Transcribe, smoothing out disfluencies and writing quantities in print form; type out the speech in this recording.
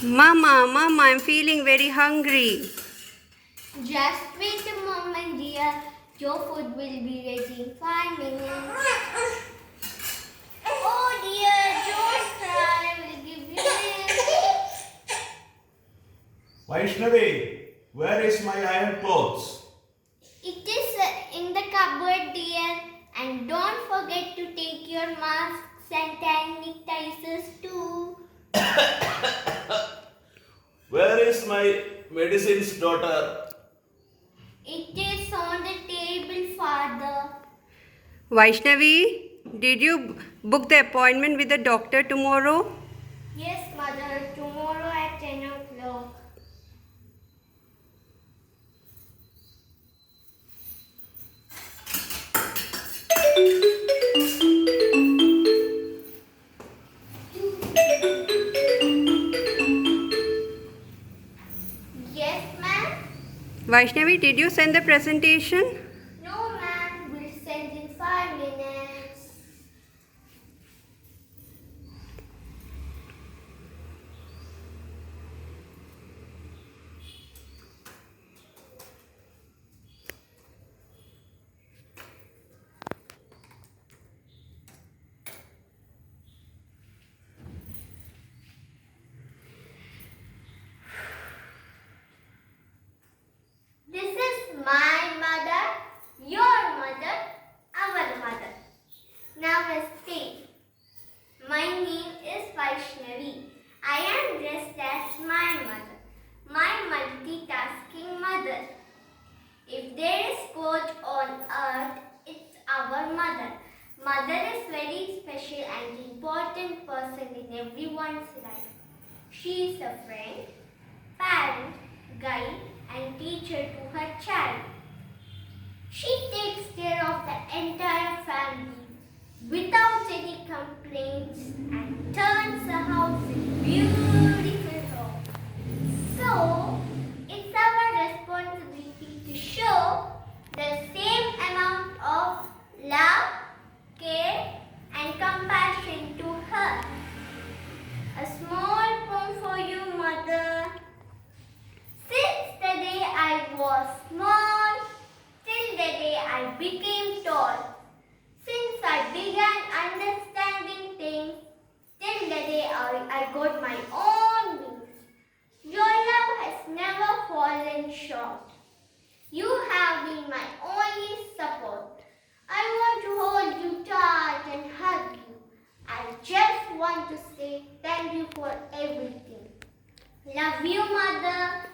Mama, I'm feeling very hungry. Just wait a moment, dear. Your food will be ready in 5 minutes. Oh dear, don't cry. I will give you milk. Vaishnavi, where is my iron clothes? It is in the cupboard, dear. And don't forget to take your masks and sanitizers too. Where is my medicines, daughter? It is on the table, father. Vaishnavi, did you book the appointment with the doctor tomorrow? Yes, mother. Tomorrow at 10 o'clock. Yes, ma'am. Vaishnavi, did you send the presentation? No, ma'am. We'll send in 5 minutes. This is my mother, your mother, our mother. Namaste. My name is Vaishnavi. I am dressed as my mother, my multitasking mother. If there is God on earth, it's our mother. Mother is very special and important person in everyone's life. She is a friend, parent, guide, and teacher to her child. She takes care of the entire family without any complaints and turns the house into beautiful home. So, it's our responsibility to show the same amount of love, care, and compassion to her. A small poem for you, mother. Since the day I was small, till the day I became tall. Since I began understanding things, till the day I got my own wings. Your love has never fallen short. You have been my only support. I want to hold you tight and hug you. I just want to say thank you for everything. Love you, mother.